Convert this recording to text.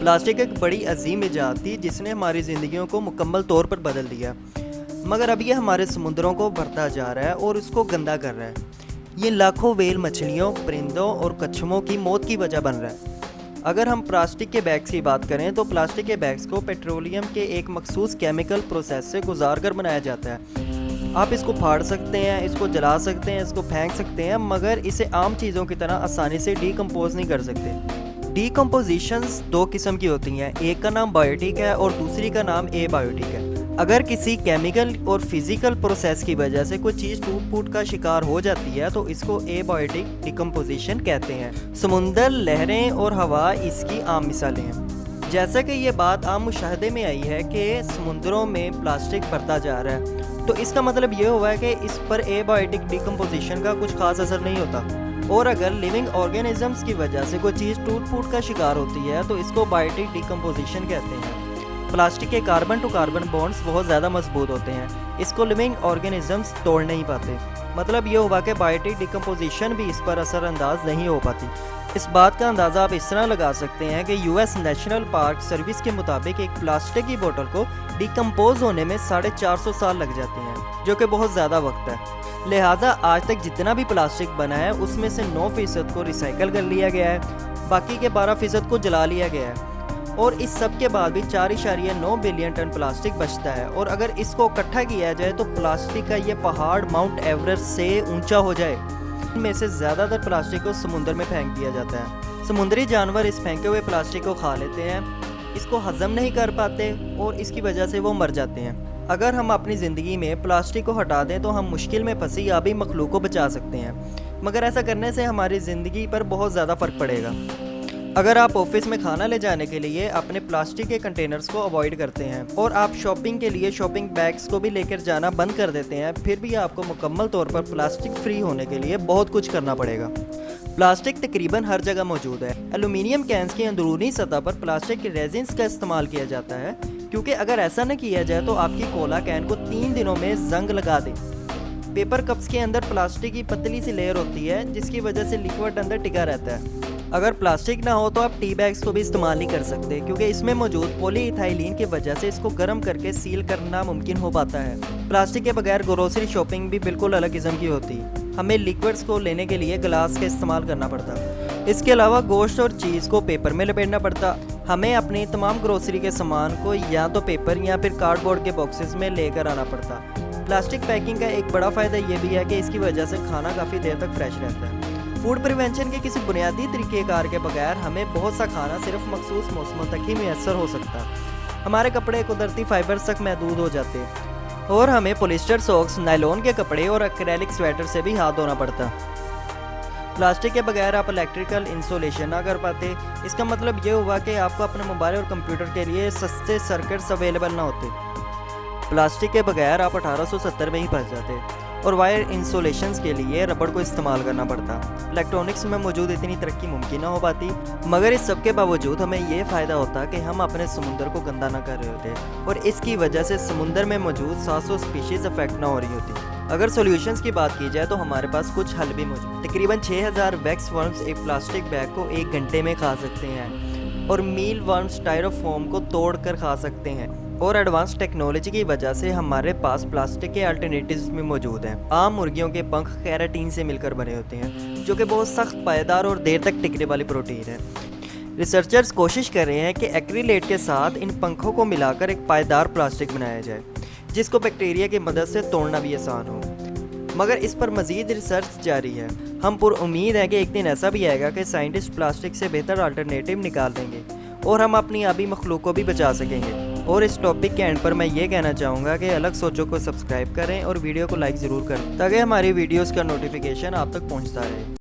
Plastic ایک بڑی عظیم ایجاد تھی جس نے ہماری زندگیوں کو مکمل طور پر بدل دیا، مگر اب یہ ہمارے سمندروں کو بھرتا جا رہا ہے اور اس کو گندا کر رہا ہے۔ یہ لاکھوں ویل مچھلیوں، پرندوں اور کچھووں کی موت کی وجہ بن رہا ہے۔ اگر ہم پلاسٹک کے بیگز کی بات کریں تو پلاسٹک کے بیگز کو پیٹرولیم کے ایک مخصوص کیمیکل پروسیس سے گزار کر بنایا جاتا ہے۔ آپ اس کو پھاڑ سکتے ہیں، اس کو جلا سکتے ہیں، اس کو پھینک سکتے ہیں، مگر اسے عام چیزوں کی طرح آسانی سے ڈی کمپوز نہیں کر سکتے۔ ڈی کمپوزیشنز دو قسم کی ہوتی ہیں، ایک کا نام بائیوٹک ہے اور دوسری کا نام اے بائیوٹک ہے۔ اگر کسی کیمیکل اور فزیکل پروسیس کی وجہ سے کوئی چیز ٹوٹ پھوٹ کا شکار ہو جاتی ہے تو اس کو اے بائیوٹک ڈیکمپوزیشن کہتے ہیں۔ سمندر، لہریں اور ہوا اس کی عام مثالیں ہیں۔ جیسا کہ یہ بات عام مشاہدے میں آئی ہے کہ سمندروں میں پلاسٹک بڑھتا جا رہا ہے، تو اس کا مطلب یہ ہوا ہے کہ اس پر اے بائیوٹک ڈیکمپوزیشن کا کچھ خاص اثر نہیں ہوتا، اور اگر لیونگ آرگینزمز کی وجہ سے کوئی چیز ٹوٹ پھوٹ کا شکار ہوتی ہے تو اس کو بائیوٹک ڈیکمپوزیشن کہتے ہیں۔ پلاسٹک کے کاربن ٹو کاربن بانڈز بہت زیادہ مضبوط ہوتے ہیں، اس کو لیونگ آرگینزمز توڑ نہیں پاتے۔ مطلب یہ ہوا کہ بائیوٹک ڈیکمپوزیشن بھی اس پر اثر انداز نہیں ہو پاتی۔ اس بات کا اندازہ آپ اس طرح لگا سکتے ہیں کہ U S national park service کے مطابق ایک پلاسٹک کی بوتل کو ڈیکمپوز ہونے میں 450 سال لگ جاتے ہیں، جو کہ بہت زیادہ وقت ہے۔ لہٰذا آج تک جتنا بھی پلاسٹک بنا ہے اس میں سے 9% کو ریسائیکل کر لیا گیا ہے، باقی کے 12% کو جلا لیا گیا ہے، اور اس سب کے بعد بھی 4.9 بلین ٹن پلاسٹک بچتا ہے، اور اگر اس کو اکٹھا کیا جائے تو پلاسٹک کا یہ پہاڑ ماؤنٹ ایورسٹ سے اونچا ہو جائے۔ ان میں سے زیادہ تر پلاسٹک کو سمندر میں پھینک دیا جاتا ہے۔ سمندری جانور اس پھینکے ہوئے پلاسٹک کو کھا لیتے ہیں، اس کو ہضم نہیں کر پاتے اور اس کی وجہ سے وہ مر جاتے ہیں۔ اگر ہم اپنی زندگی میں پلاسٹک کو ہٹا دیں تو ہم مشکل میں پھنسی آبی مخلوق کو بچا سکتے ہیں، مگر ایسا کرنے سے ہماری زندگی پر بہت زیادہ فرق پڑے گا۔ اگر آپ آفس میں کھانا لے جانے کے لیے اپنے پلاسٹک کے کنٹینرز کو اوائڈ کرتے ہیں اور آپ شاپنگ کے لیے شاپنگ بیگز کو بھی لے کر جانا بند کر دیتے ہیں، پھر بھی آپ کو مکمل طور پر پلاسٹک فری ہونے کے لیے بہت کچھ کرنا پڑے گا۔ پلاسٹک تقریباً ہر جگہ موجود ہے۔ ایلومینیم کینز کی اندرونی سطح پر پلاسٹک کے ریزنز کا استعمال کیا جاتا ہے، کیونکہ اگر ایسا نہ کیا جائے تو آپ کی کولا کین کو 3 دنوں میں زنگ لگا دے۔ پیپر کپس کے اندر پلاسٹک کی پتلی سی لیئر ہوتی ہے جس کی وجہ سے لیکوڈ اندر ٹکا رہتا ہے۔ اگر پلاسٹک نہ ہو تو آپ ٹی بیگز کو بھی استعمال نہیں کر سکتے، کیونکہ اس میں موجود پولی ایتھائلین کی وجہ سے اس کو گرم کر کے سیل کرنا ممکن ہو پاتا ہے۔ پلاسٹک کے بغیر گروسری شاپنگ بھی بالکل الگ قسم کی ہوتی ہے۔ ہمیں لیکوڈز کو لینے کے لیے گلاس کا استعمال کرنا پڑتا۔ اس کے علاوہ گوشت اور چیز کو پیپر میں لپیٹنا پڑتا۔ ہمیں اپنی تمام گروسری کے سامان کو یا تو پیپر یا پھر کارڈ بورڈ کے باکسز میں لے کر آنا پڑتا۔ پلاسٹک پیکنگ کا ایک بڑا فائدہ یہ بھی ہے کہ اس کی وجہ سے کھانا کافی دیر تک فریش رہتا ہے۔ فوڈ پریونشن کے کسی بنیادی طریقہ کار کے بغیر ہمیں بہت سا کھانا صرف مخصوص موسموں تک ہی میسر ہو سکتا ہے۔ ہمارے کپڑے قدرتی فائبرز تک محدود ہو جاتے اور ہمیں پولیسٹر سوکس، نائلون کے کپڑے اور ایکریلک سویٹر سے بھی ہاتھ دھونا پڑتا۔ پلاسٹک کے بغیر آپ الیکٹریکل انسولیشن نہ کر پاتے۔ اس کا مطلب یہ ہوا کہ آپ کو اپنے موبائل اور کمپیوٹر کے لیے سستے سرکٹس اویلیبل نہ ہوتے۔ پلاسٹک کے بغیر آپ 1870 میں ہی پھنس جاتے اور وائر انسولیشنز کے لیے ربڑ کو استعمال کرنا پڑتا۔ الیکٹرونکس میں موجود اتنی ترقی ممکن نہ ہو پاتی، مگر اس سب کے باوجود ہمیں یہ فائدہ ہوتا کہ ہم اپنے سمندر کو گندا نہ کر رہے ہوتے، اور اس کی وجہ سے سمندر میں موجود 700 سپیشیز افیکٹ نہ ہو رہی ہوتی۔ اگر سولوشنز کی بات کی جائے تو ہمارے پاس کچھ حل بھی موجود۔ تقریباً 6000 ویکس ورمز ایک پلاسٹک بیگ کو 1 گھنٹے میں کھا سکتے ہیں، اور میل ورمز ٹائروفوم کو توڑ کر کھا سکتے ہیں، اور ایڈوانس ٹیکنالوجی کی وجہ سے ہمارے پاس پلاسٹک کے الٹرنیٹیوز بھی موجود ہیں۔ عام مرغیوں کے پنکھ کیراٹین سے مل کر بنے ہوتے ہیں، جو کہ بہت سخت پائیدار اور دیر تک ٹکنے والی پروٹین ہے۔ ریسرچرز کوشش کر رہے ہیں کہ ایکریلیٹ کے ساتھ ان پنکھوں کو ملا کر ایک پائیدار پلاسٹک بنایا جائے جس کو بیکٹیریا کی مدد سے توڑنا بھی آسان ہو، مگر اس پر مزید ریسرچ جاری ہے۔ ہم پر امید ہے کہ ایک دن ایسا بھی آئے گا کہ سائنٹسٹ پلاسٹک سے بہتر الٹرنیٹیو نکال دیں گے اور ہم اپنی آبی مخلوق کو بھی بچا سکیں گے۔ اور اس ٹاپک کے اینڈ پر میں یہ کہنا چاہوں گا کہ الگ سوچوں کو سبسکرائب کریں اور ویڈیو کو لائک ضرور کریں تاکہ ہماری ویڈیوز کا نوٹیفیکیشن آپ تک پہنچتا رہے۔